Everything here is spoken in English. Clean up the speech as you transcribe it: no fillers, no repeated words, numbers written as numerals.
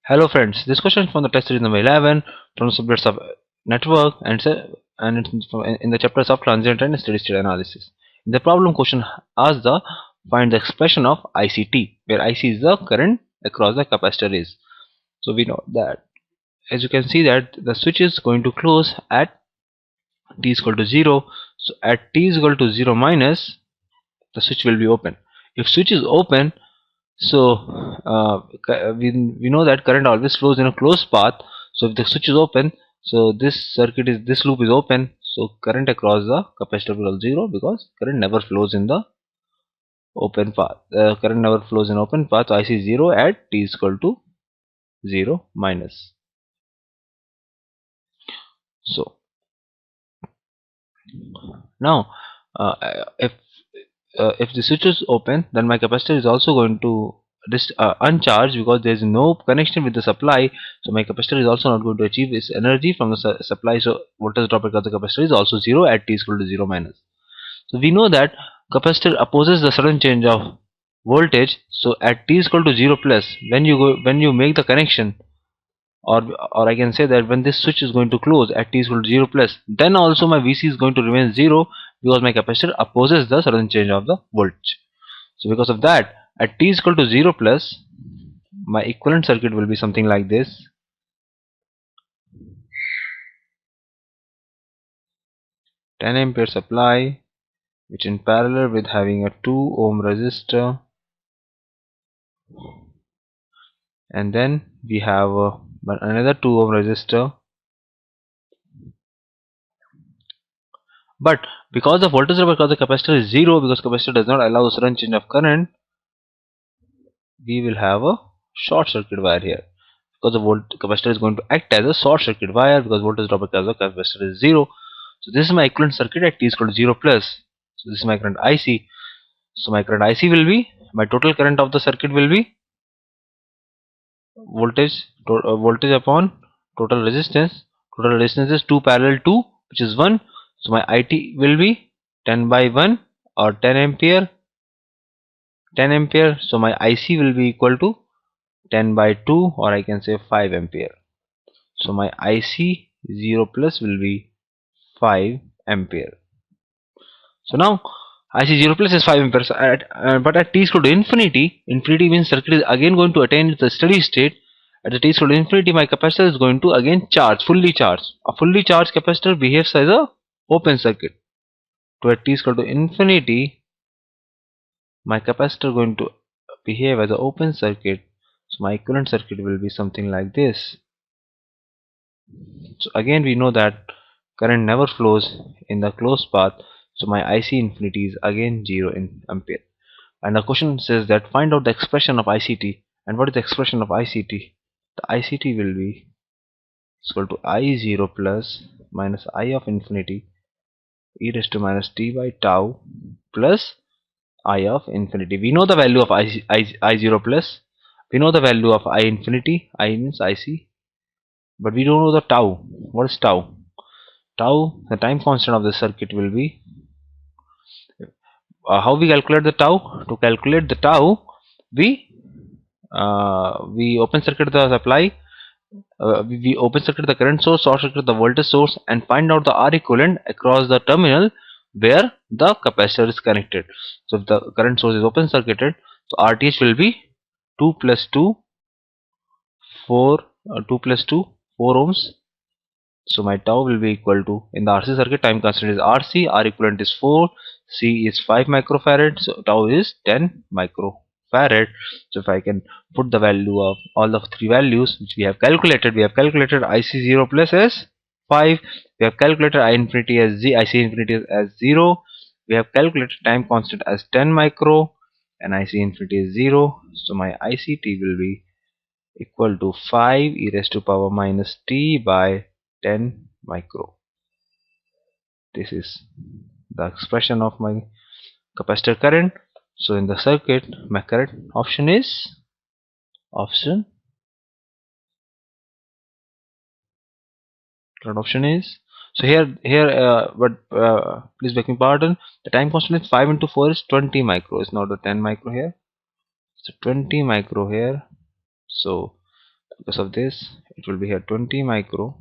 Hello friends, this question is from the test series number 11 from the subjects of network and it's in the chapters of transient and steady state analysis. In the problem question asks the find the expression of ICT, where IC is the current across the capacitor is. So we know that as you can see that the switch is going to close at t is equal to 0. So at t is equal to 0 minus, the switch will be open. If switch is open, so we know that current always flows in a closed path. So if the switch is open, so this loop is open, so current across the capacitor will be 0 because current never flows in the open path. Current never flows in open path. So IC is 0 at t is equal to 0 minus. So now if the switch is open, then my capacitor is also going to uncharged because there is no connection with the supply. So my capacitor is also not going to achieve its energy from the supply. So voltage drop across the capacitor is also 0 at t is equal to 0 minus. So we know that capacitor opposes the sudden change of voltage. So at t is equal to 0 plus, when you make the connection, or I can say that when this switch is going to close at t is equal to 0 plus, then also my VC is going to remain 0 because my capacitor opposes the sudden change of the voltage. So because of that, at t is equal to 0 plus, my equivalent circuit will be something like this. Ten ampere supply, which in parallel with having a 2 ohm resistor, and then we have another 2 ohm resistor. But because the voltage drop across the capacitor is 0, because capacitor does not allow the sudden change of current, we will have a short circuit wire here, because the capacitor is going to act as a short circuit wire because voltage drop across the capacitor is 0. So this is my equivalent circuit at t is equal to 0 plus. So this is my current IC. So my current IC will be, my total current of the circuit will be voltage upon total resistance. Total resistance is 2 parallel 2, which is 1. So my IT will be 10 by 1 or 10 ampere. 10 ampere. So my IC will be equal to 10 by 2, or I can say 5 ampere. So my IC 0 plus will be 5 ampere. So now IC 0 plus is 5 amperes, but at t is equal to infinity, infinity means circuit is again going to attain the steady state. At the t is equal to infinity, my capacitor is going to again charge, fully charged. A fully charged capacitor behaves as a open circuit. So at t is equal to infinity, my capacitor going to behave as an open circuit. So my equivalent circuit will be something like this. So again we know that current never flows in the closed path. So my IC infinity is again 0 in ampere. And the question says that find out the expression of ICT. And what is the expression of ICT? The ICT will be equal to I0 plus minus I of infinity e raised to minus t by tau plus I of infinity. We know the value of I0 plus. We know the value of I infinity. I means IC. But we don't know the tau. What is tau? Tau, the time constant of the circuit will be. How we calculate the tau? To calculate the tau, we open circuit the supply, we open circuit the current source, short circuit the voltage source, and find out the R equivalent across the terminal where the capacitor is connected. So if the current source is open circuited, so RTH will be 2 plus 2 4 4 ohms. So my tau will be equal to, in the RC circuit, time constant is RC, R equivalent is 4, C is 5 microfarad, so tau is 10 microfarad. So if I can put the value of all the three values which we have calculated IC0 plus as 5, we have calculated IC infinity as 0, we have calculated time constant as 10 micro, and IC infinity is 0. So my ICT will be equal to 5 e raised to power minus t by 10 micro. This is the expression of my capacitor current. So in the circuit, my current option is current option is, so please beg me pardon, the time constant is 5 into 4 is 20 micro, it's not the 10 micro here. So 20 micro here. So Because of this, it will be here 20 micro